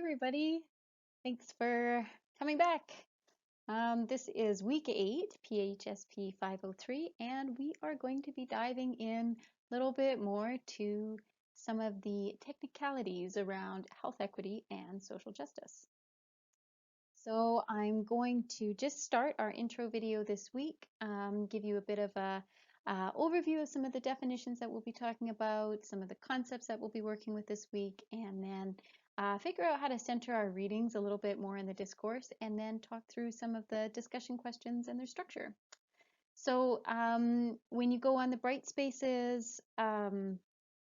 everybody. Thanks for coming back. This is week 8, PHSP 503, and we are going to be diving in a little bit more to some of the technicalities around health equity and social justice. So I'm going to just start our intro video this week, give you a bit of a overview of some of the definitions that we'll be talking about, some of the concepts that we'll be working with this week, and then figure out how to center our readings a little bit more in the discourse, and then talk through some of the discussion questions and their structure. So when you go on the Brightspaces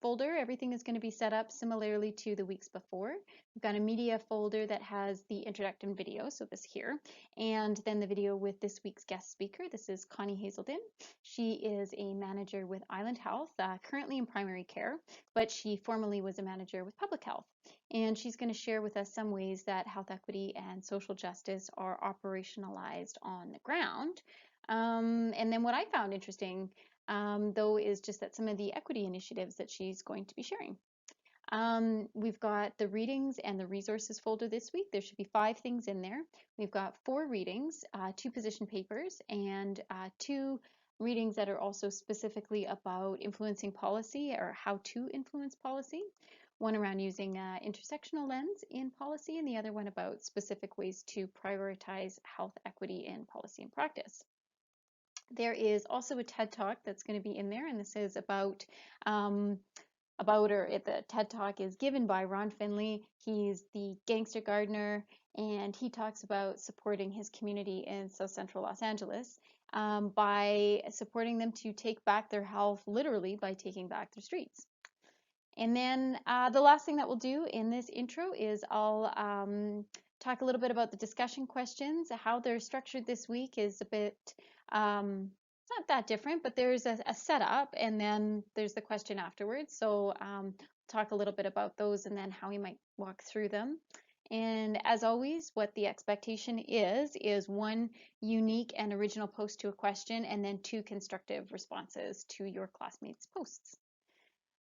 folder, everything is going to be set up similarly to the weeks before. We've got a media folder that has the introduction video, so this here, and then the video with this week's guest speaker. This is Connie Hazelden. She is a manager with Island Health, currently in primary care, but she formerly was a manager with public health. And she's going to share with us some ways that health equity and social justice are operationalized on the ground. And then what I found interesting, though, is just that some of the equity initiatives that she's going to be sharing. We've got the readings and the resources folder this week. There should be 5 things in there. We've got 4 readings, 2 position papers, and 2 readings that are also specifically about influencing policy or how to influence policy. One around using an intersectional lens in policy, and the other one about specific ways to prioritize health equity in policy and practice. There is also a TED Talk that's going to be in there, and this is about the TED Talk is given by Ron Finley. He's the gangster gardener, and he talks about supporting his community in South Central Los Angeles by supporting them to take back their health, literally by taking back their streets. And then the last thing that we'll do in this intro is I'll talk a little bit about the discussion questions. How they're structured this week is a bit it's not that different, but there's a setup and then there's the question afterwards. So talk a little bit about those and then how we might walk through them. And as always, what the expectation is 1 unique and original post to a question and then 2 constructive responses to your classmates' posts.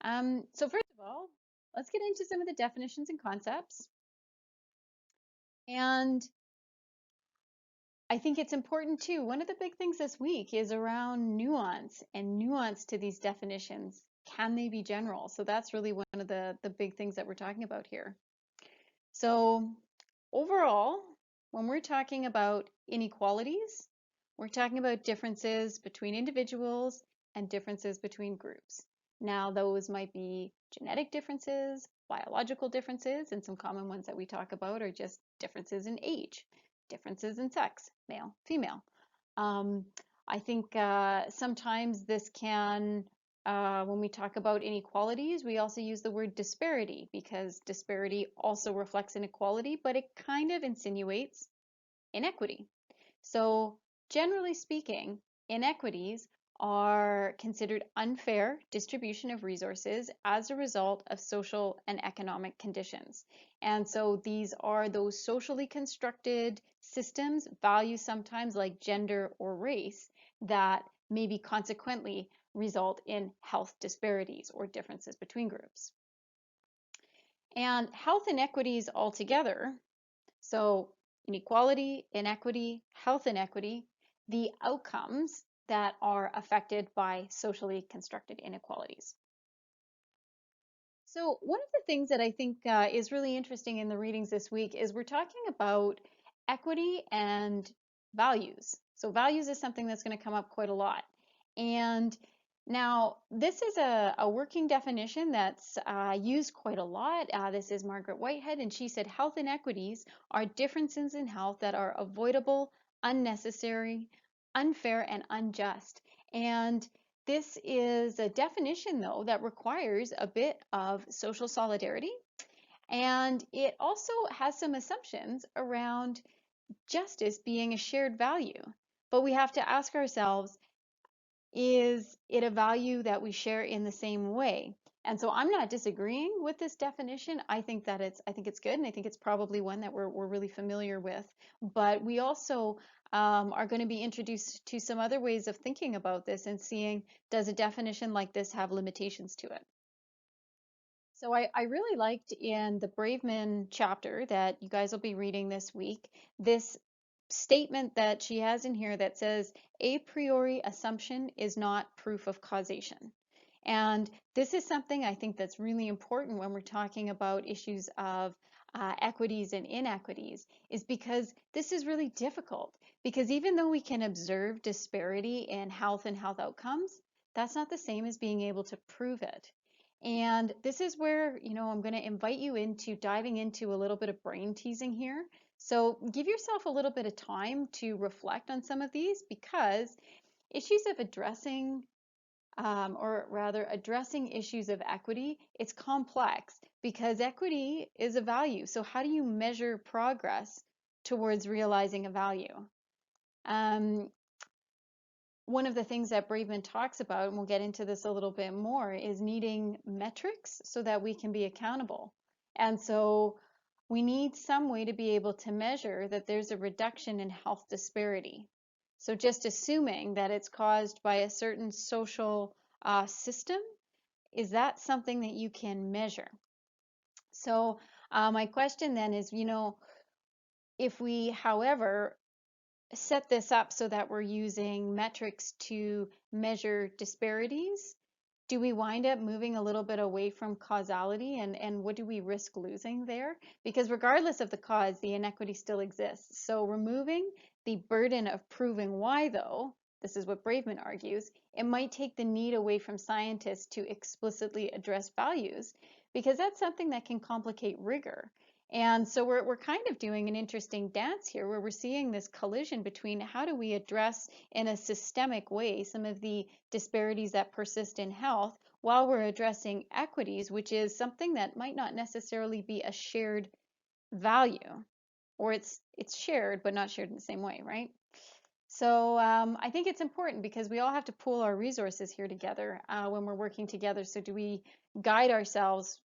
So first of all, let's get into some of the definitions and concepts. And I think it's important too. One of the big things this week is around nuance and nuance to these definitions. Can they be general? So that's really one of the big things that we're talking about here. So overall, when we're talking about inequalities, we're talking about differences between individuals and differences between groups. Now, those might be genetic differences, biological differences, and some common ones that we talk about are just differences in age, differences in sex, male, female. I think sometimes this can, when we talk about inequalities, we also use the word disparity because disparity also reflects inequality, but it kind of insinuates inequity. So generally speaking, inequities are considered unfair distribution of resources as a result of social and economic conditions. And so these are those socially constructed systems, values sometimes like gender or race, that maybe consequently result in health disparities or differences between groups. And health inequities altogether, so inequality, inequity, health inequity, the outcomes that are affected by socially constructed inequalities. So one of the things that I think is really interesting in the readings this week is we're talking about equity and values. So values is something that's going to come up quite a lot. And now this is a working definition that's used quite a lot. This is Margaret Whitehead, and she said health inequities are differences in health that are avoidable, unnecessary, unfair, and unjust. And this is a definition, though, that requires a bit of social solidarity. And it also has some assumptions around justice being a shared value. But we have to ask ourselves, is it a value that we share in the same way? And so I'm not disagreeing with this definition. I think it's good, and I think it's probably one that we're really familiar with. But we also are going to be introduced to some other ways of thinking about this and seeing, does a definition like this have limitations to it? So I really liked in the Braveman chapter that you guys will be reading this week, this statement that she has in here that says, a priori assumption is not proof of causation. And this is something I think that's really important when we're talking about issues of equities and inequities, is because this is really difficult. Because even though we can observe disparity in health and health outcomes, that's not the same as being able to prove it. And this is where, I'm going to invite you into diving into a little bit of brain teasing here. So give yourself a little bit of time to reflect on some of these, because issues of addressing, or rather addressing issues of equity, it's complex because equity is a value. So how do you measure progress towards realizing a value? Um, One of the things that Braveman talks about, and we'll get into this a little bit more, is needing metrics so that we can be accountable. And so we need some way to be able to measure that there's a reduction in health disparity. So just assuming that it's caused by a certain social system, is that something that you can measure? So my question then is, if we, however, set this up so that we're using metrics to measure disparities, do we wind up moving a little bit away from causality, and what do we risk losing there? Because regardless of the cause, the inequity still exists. So removing the burden of proving why, though, this is what Braveman argues, it might take the need away from scientists to explicitly address values, because that's something that can complicate rigor. And so we're kind of doing an interesting dance here where we're seeing this collision between how do we address in a systemic way some of the disparities that persist in health while we're addressing equities, which is something that might not necessarily be a shared value, or it's shared but not shared in the same way, right? So I think it's important because we all have to pool our resources here together when we're working together. So do we guide ourselves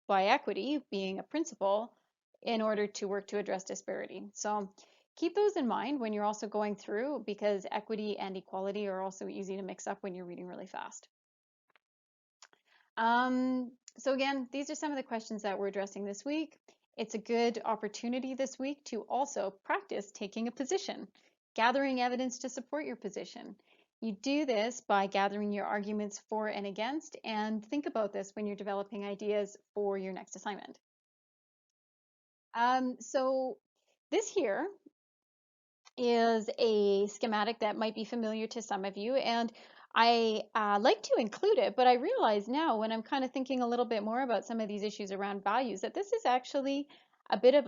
by equity being a principle in order to work to address disparity? So keep those in mind when you're also going through, because equity and equality are also easy to mix up when you're reading really fast. So again, these are some of the questions that we're addressing this week. It's a good opportunity this week to also practice taking a position, gathering evidence to support your position. You do this by gathering your arguments for and against, and think about this when you're developing ideas for your next assignment. So this here is a schematic that might be familiar to some of you, and I like to include it, but I realize now when I'm kind of thinking a little bit more about some of these issues around values that this is actually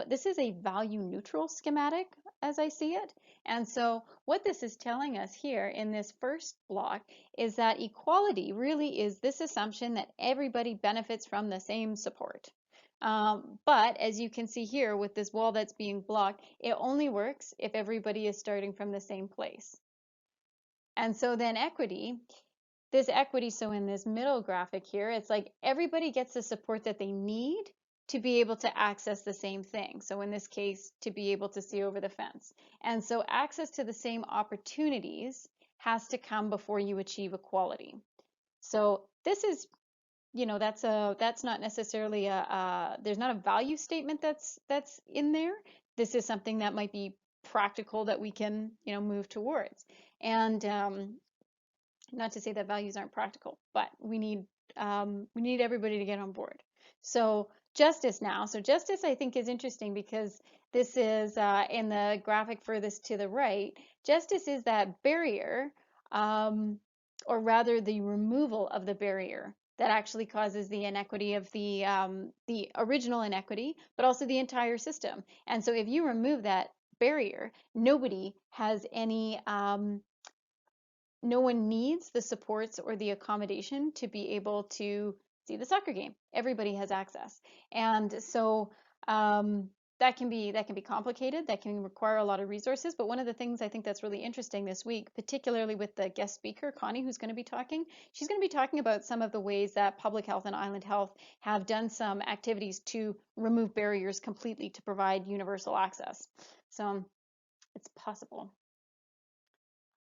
this is a value neutral schematic as I see it. And so what this is telling us here in this first block is that equality really is this assumption that everybody benefits from the same support. But as you can see here with this wall that's being blocked, it only works if everybody is starting from the same place. And so then equity, this equity, so in this middle graphic here, it's like everybody gets the support that they need to be able to access the same thing. So in this case, to be able to see over the fence. And so access to the same opportunities has to come before you achieve equality. So this is, that's not necessarily there's not a value statement that's in there. This is something that might be practical that we can, move towards. And not to say that values aren't practical, but we need everybody to get on board. So justice now. So justice I think is interesting because this is in the graphic furthest to the right. Justice is that barrier, or rather the removal of the barrier that actually causes the inequity of the original inequity, but also the entire system. And so if you remove that barrier, nobody has any no one needs the supports or the accommodation to be able to see the soccer game. Everybody has access. And so that can be complicated. That can require a lot of resources. But one of the things I think that's really interesting this week, particularly with the guest speaker, Connie, who's going to be talking, she's going to be talking about some of the ways that public health and island health have done some activities to remove barriers completely to provide universal access. So it's possible.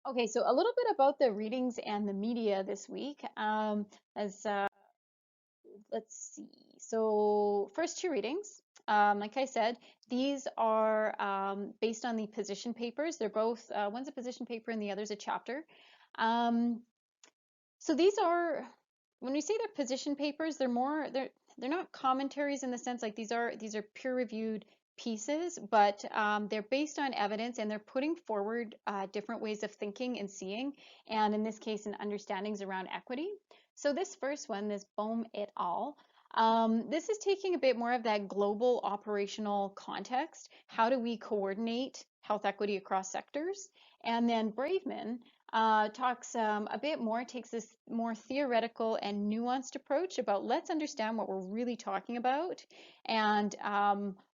Okay, so a little bit about the readings and the media this week. As let's see. So first two readings, like I said, these are based on the position papers. They're both, one's a position paper and the other's a chapter. Um, so these are, when we say they're position papers, they're not commentaries in the sense like these are peer-reviewed pieces, but they're based on evidence and they're putting forward different ways of thinking and seeing, and in this case, an understandings around equity. So this first one, this Bohm et al., this is taking a bit more of that global operational context. How do we coordinate health equity across sectors? And then Braveman talks a bit more, takes this more theoretical and nuanced approach about let's understand what we're really talking about and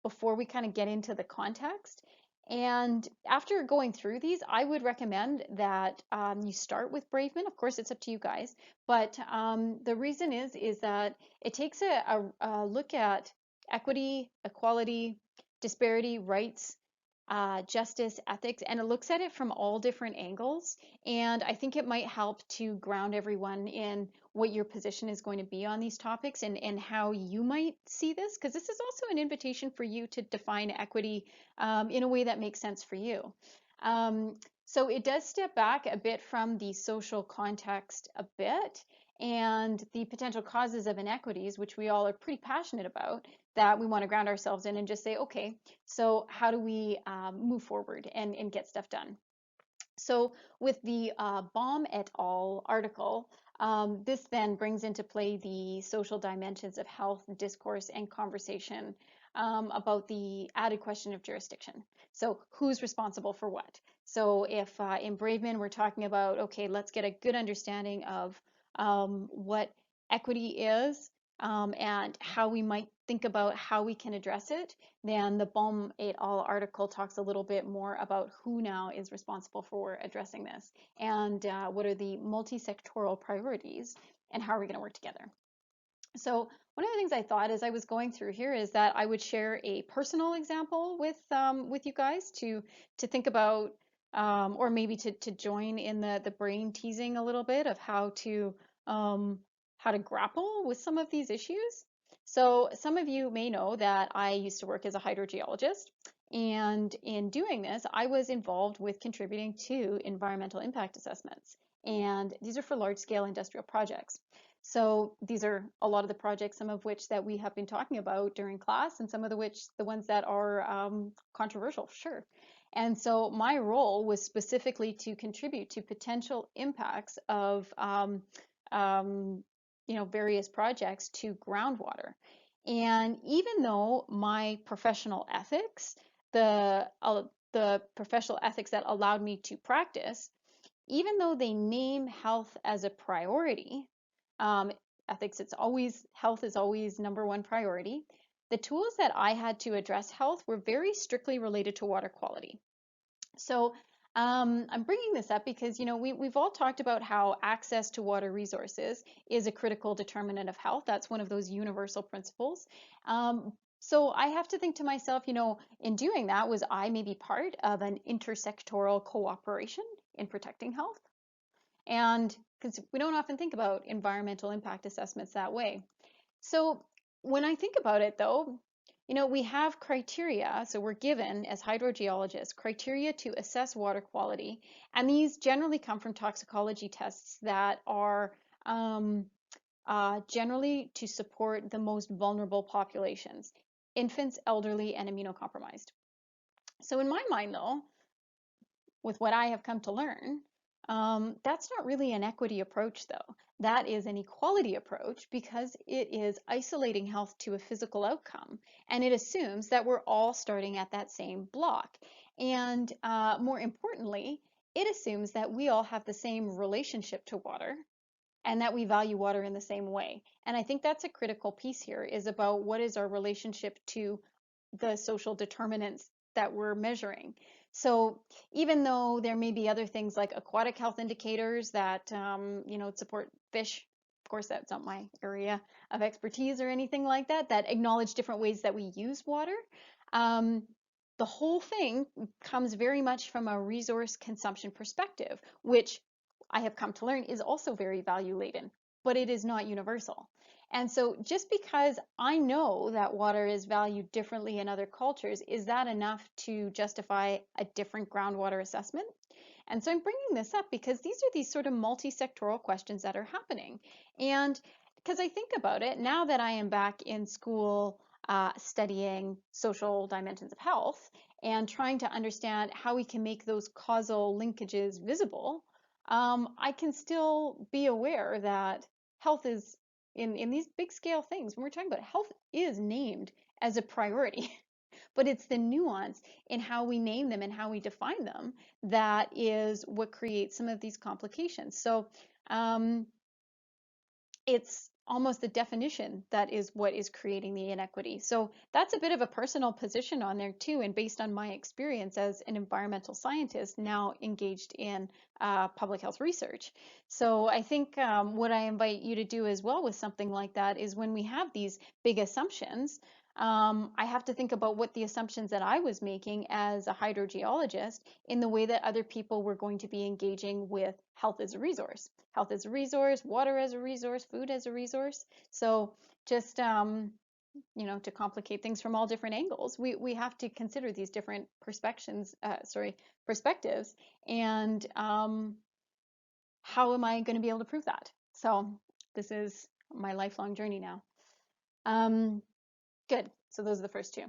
before we kind of get into the context. And after going through these, I would recommend that you start with Braveman. Of course, it's up to you guys, but the reason is that it takes a look at equity, equality, disparity, rights, justice, ethics, and it looks at it from all different angles. And I think it might help to ground everyone in what your position is going to be on these topics and how you might see this, because this is also an invitation for you to define equity in a way that makes sense for you. So it does step back a bit from the social context a bit and the potential causes of inequities, which we all are pretty passionate about, that we want to ground ourselves in and just say, okay, so how do we move forward and get stuff done? So with the Bohm et al. Article, this then brings into play the social dimensions of health, discourse, and conversation about the added question of jurisdiction. So who's responsible for what? So if in Braveman we're talking about, okay, let's get a good understanding of what equity is and how we might think about how we can address it, then the Bohm et al. Article talks a little bit more about who now is responsible for addressing this and what are the multi-sectoral priorities and how are we going to work together. So one of the things I thought as I was going through here is that I would share a personal example with you guys to think about or maybe to join in the brain teasing a little bit of um, how to grapple with some of these issues. So some of you may know that I used to work as a hydrogeologist, and in doing this, I was involved with contributing to environmental impact assessments, and these are for large-scale industrial projects. So these are a lot of the projects, some of which that we have been talking about during class, and some of the ones that are controversial, for sure. And so my role was specifically to contribute to potential impacts of various projects to groundwater. And even though my professional ethics, the professional ethics that allowed me to practice, even though they name health as a priority, um, ethics, health is always number one priority. The tools that I had to address health were very strictly related to water quality. So I'm bringing this up because, we've all talked about how access to water resources is a critical determinant of health. That's one of those universal principles. So I have to think to myself, in doing that, was I maybe part of an intersectoral cooperation in protecting health? And because we don't often think about environmental impact assessments that way. So when I think about it though, we have criteria, so we're given as hydrogeologists criteria to assess water quality, and these generally come from toxicology tests that are generally to support the most vulnerable populations, infants, elderly, and immunocompromised. So in my mind though, with what I have come to learn, that's not really an equity approach, though. That is an equality approach because it is isolating health to a physical outcome, and it assumes that we're all starting at that same block. And more importantly, it assumes that we all have the same relationship to water and that we value water in the same way. And I think that's a critical piece here, is about what is our relationship to the social determinants that we're measuring. So even though there may be other things like aquatic health indicators that support fish, of course that's not my area of expertise or anything like that, that acknowledge different ways that we use water. The whole thing comes very much from a resource consumption perspective, which I have come to learn is also very value laden, but it is not universal. And so just because I know that water is valued differently in other cultures, is that enough to justify a different groundwater assessment? And so I'm bringing this up because these are these sort of multi-sectoral questions that are happening. And because I think about it, now that I am back in school studying social dimensions of health and trying to understand how we can make those causal linkages visible, I can still be aware that health is, in these big scale things, when we're talking about health, is named as a priority. But it's the nuance in how we name them and how we define them that is what creates some of these complications. So um, it's almost the definition that is what is creating the inequity. So that's a bit of a personal position on there too, and based on my experience as an environmental scientist now engaged in public health research. So I think what I invite you to do as well with something like that is when we have these big assumptions, I have to think about what the assumptions that I was making as a hydrogeologist in the way that other people were going to be engaging with health as a resource. Health as a resource, water as a resource, food as a resource. So just to complicate things from all different angles, we have to consider these different perspectives, and how am I going to be able to prove that? So this is my lifelong journey now. Um, Good. So those are the first two.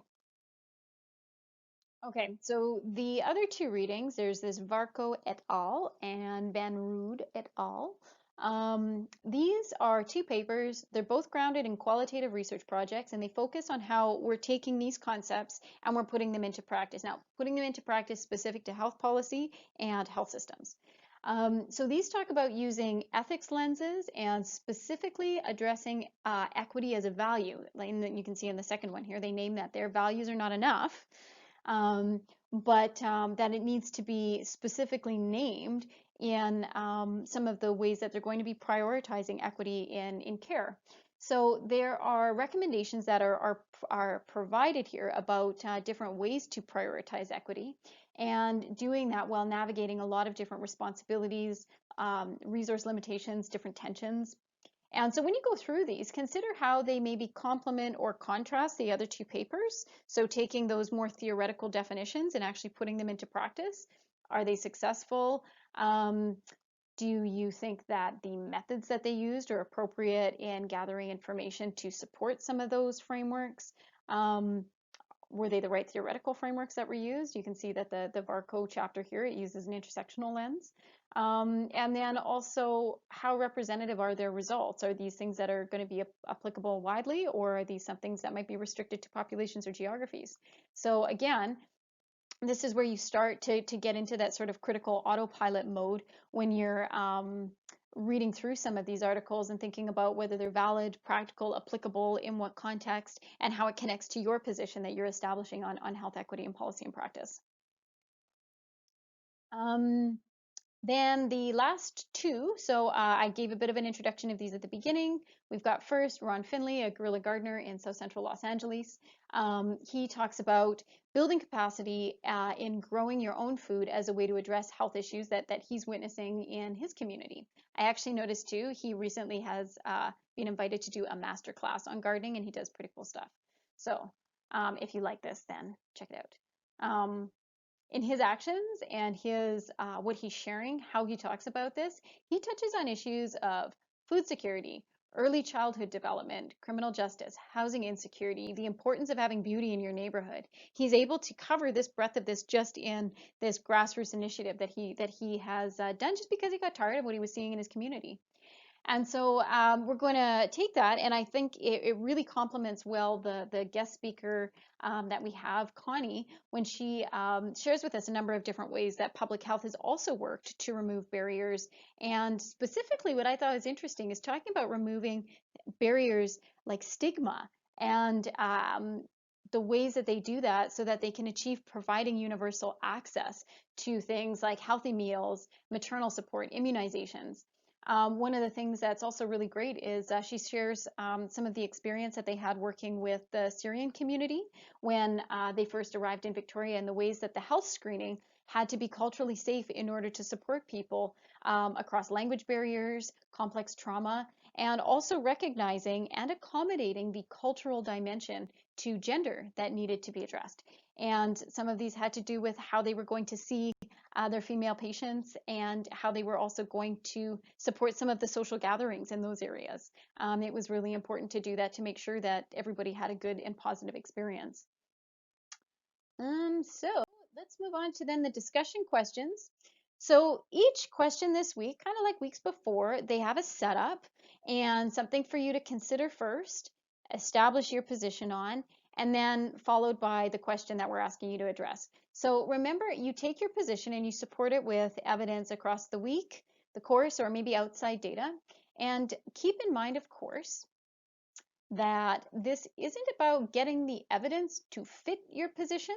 Okay, so the other two readings, there's this Varco et al. And Van Rood et al. These are two papers. They're both grounded in qualitative research projects, and they focus on how we're taking these concepts and we're putting them into practice. Now, putting them into practice specific to health policy and health systems. So these talk about using ethics lenses and specifically addressing equity as a value. And you can see in the second one here, they name that their values are not enough, but that it needs to be specifically named in some of the ways that they're going to be prioritizing equity in care. So there are recommendations that are provided here about different ways to prioritize equity, and doing that while navigating a lot of different responsibilities, resource limitations, different tensions. And so when you go through these, consider how they maybe complement or contrast the other two papers. So taking those more theoretical definitions and actually putting them into practice. Are they successful? Do you think that the methods that they used are appropriate in gathering information to support some of those frameworks? Were they the right theoretical frameworks that were used? You can see that the Varco chapter here, it uses an intersectional lens. And then also, how representative are their results? Are these things that are going to be applicable widely, or are these some things that might be restricted to populations or geographies? So again, this is where you start to get into that sort of critical autopilot mode when you're reading through some of these articles and thinking about whether they're valid, practical, applicable, in what context, and how it connects to your position that you're establishing on health equity and policy and practice. Um, Then the last two, so I gave a bit of an introduction of these at the beginning. We've got first Ron Finley, a guerrilla gardener in South Central Los Angeles. He talks about building capacity in growing your own food as a way to address health issues that he's witnessing in his community. I actually noticed too, he recently has been invited to do a master class on gardening, and he does pretty cool stuff. So if you like this, then check it out. In his actions and his what he's sharing, how he talks about this, he touches on issues of food security, early childhood development, criminal justice, housing insecurity, the importance of having beauty in your neighborhood. He's able to cover this breadth of this just in this grassroots initiative that he has done just because he got tired of what he was seeing in his community. And so we're going to take that, and I think it really complements well the guest speaker that we have, Connie, when she shares with us a number of different ways that public health has also worked to remove barriers. And specifically, what I thought was interesting is talking about removing barriers like stigma and the ways that they do that so that they can achieve providing universal access to things like healthy meals, maternal support, immunizations. One of the things that's also really great is she shares some of the experience that they had working with the Syrian community when they first arrived in Victoria, and the ways that the health screening had to be culturally safe in order to support people across language barriers, complex trauma, and also recognizing and accommodating the cultural dimension to gender that needed to be addressed. And some of these had to do with how they were going to see their female patients and how they were also going to support some of the social gatherings in those areas. It was really important to do that to make sure that everybody had a good and positive experience. So let's move on to then the discussion questions. So each question this week, kind of like weeks before, they have a setup and something for you to consider first, establish your position on, and then followed by the question that we're asking you to address. So remember, you take your position and you support it with evidence across the week, the course, or maybe outside data. And keep in mind, of course, that this isn't about getting the evidence to fit your position.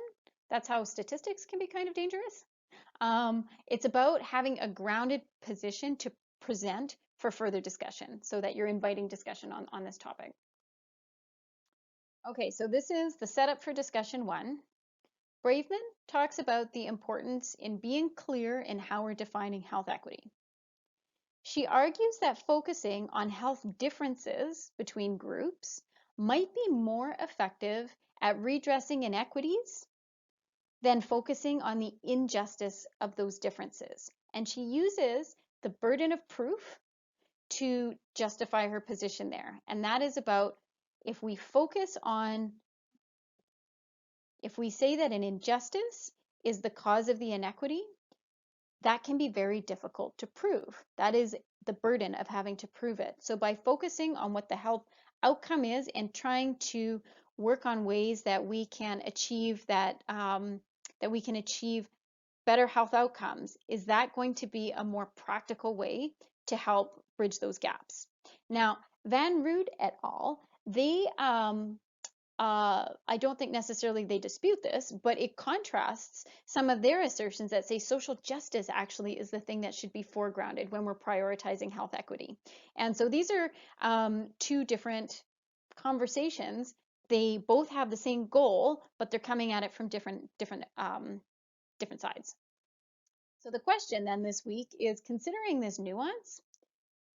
That's how statistics can be kind of dangerous. It's about having a grounded position to present for further discussion so that you're inviting discussion on this topic. Okay, so this is the setup for discussion 1. Braveman talks about the importance in being clear in how we're defining health equity. She argues that focusing on health differences between groups might be more effective at redressing inequities than focusing on the injustice of those differences. And she uses the burden of proof to justify her position there. And that is about if we say that an injustice is the cause of the inequity, that can be very difficult to prove. That is the burden of having to prove it. So by focusing on what the health outcome is and trying to work on ways that we can achieve better health outcomes, is that going to be a more practical way to help bridge those gaps? Now, Van Rood et al., I don't think necessarily they dispute this, but it contrasts some of their assertions that say social justice actually is the thing that should be foregrounded when we're prioritizing health equity. And so these are two different conversations. They both have the same goal, but they're coming at it from different sides. So the question then this week is, considering this nuance,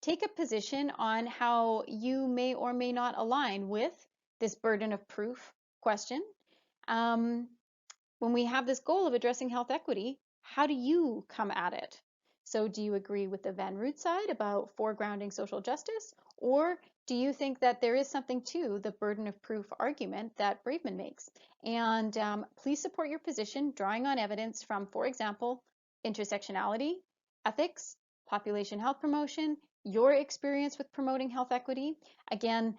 take a position on how you may or may not align with this burden of proof question. When we have this goal of addressing health equity, how do you come at it? So do you agree with the Van Rood side about foregrounding social justice, or do you think that there is something to the burden of proof argument that Braveman makes? And please support your position, drawing on evidence from, for example, intersectionality, ethics, population health promotion, your experience with promoting health equity. Again,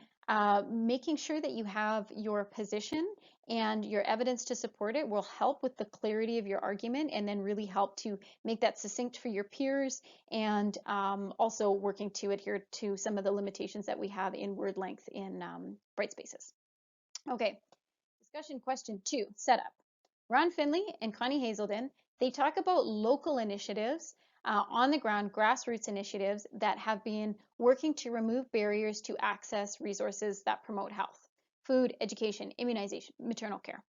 making sure that you have your position and your evidence to support it will help with the clarity of your argument and then really help to make that succinct for your peers, and also working to adhere to some of the limitations that we have in word length in Brightspaces. Okay, discussion question 2, setup. Ron Finley and Connie Hazelden, they talk about local initiatives, on the ground grassroots initiatives that have been working to remove barriers to access resources that promote health: food, education, immunization, maternal care.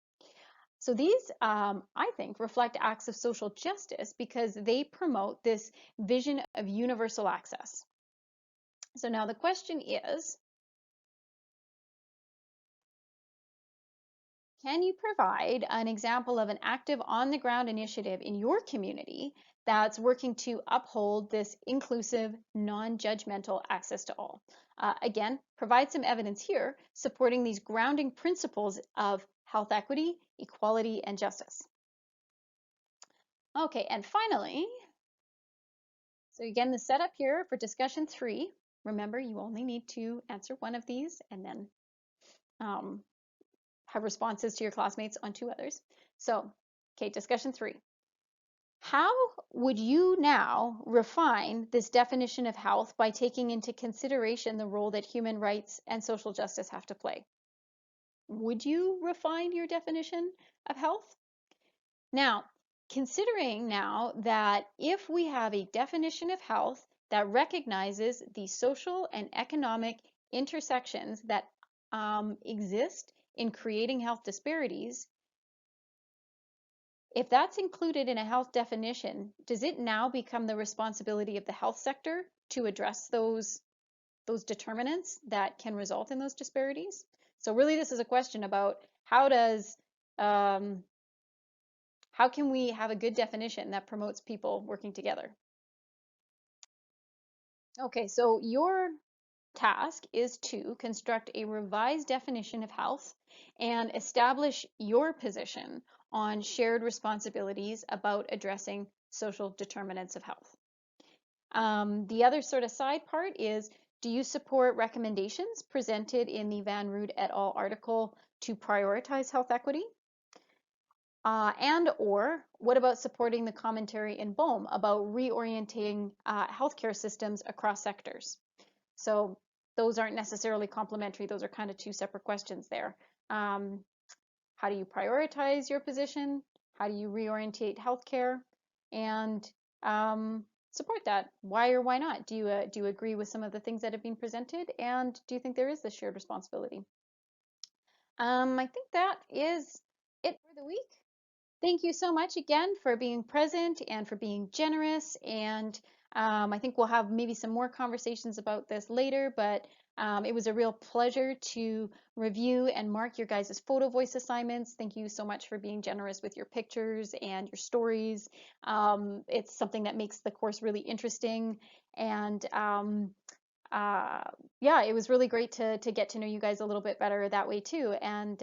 So these, I think, reflect acts of social justice because they promote this vision of universal access. So now the question is, can you provide an example of an active on-the-ground initiative in your community that's working to uphold this inclusive, non-judgmental access to all? Again, provide some evidence here supporting these grounding principles of health equity, equality, and justice. Okay, and finally, so again, the setup here for discussion 3, remember you only need to answer one of these and then have responses to your classmates on 2 others. So, okay, discussion 3. How would you now refine this definition of health by taking into consideration the role that human rights and social justice have to play? Would you refine your definition of health? Now, considering now that if we have a definition of health that recognizes the social and economic intersections that exist in creating health disparities, if that's included in a health definition, does it now become the responsibility of the health sector to address those those determinants that can result in those disparities. So really this is a question about um, how can we have a good definition that promotes people working together? Okay, so your task is to construct a revised definition of health and establish your position on shared responsibilities about addressing social determinants of health. The other sort of side part is, do you support recommendations presented in the Van Rood et al. Article to prioritize health equity? And or what about supporting the commentary in Bohm about reorienting healthcare systems across sectors? So those aren't necessarily complementary. Those are kind of two separate questions there. Um, how do you prioritize your position? How do you reorientate healthcare? And support that. Why or why not? Do you agree with some of the things that have been presented? And do you think there is this shared responsibility? I think that is it for the week. Thank you so much again for being present and for being generous. And I think we'll have maybe some more conversations about this later, but it was a real pleasure to review and mark your guys' photo voice assignments. Thank you so much for being generous with your pictures and your stories. It's something that makes the course really interesting. And uh, yeah, it was really great to get to know you guys a little bit better that way too, and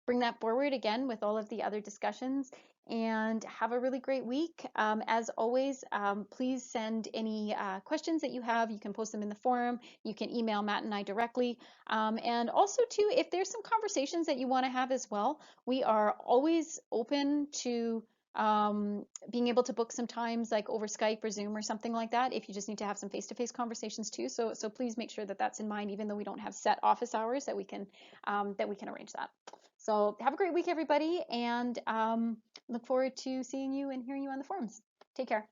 bring that forward again with all of the other discussions. And have a really great week. As always, please send any questions that you have. You can post them in the forum. You can email Matt and I directly. And also, too, if there's some conversations that you want to have as well, we are always open to being able to book some times like over Skype or Zoom or something like that if you just need to have some face-to-face conversations too. So please make sure that that's in mind, even though we don't have set office hours, that we can arrange that. So have a great week, everybody, and look forward to seeing you and hearing you on the forums. Take care.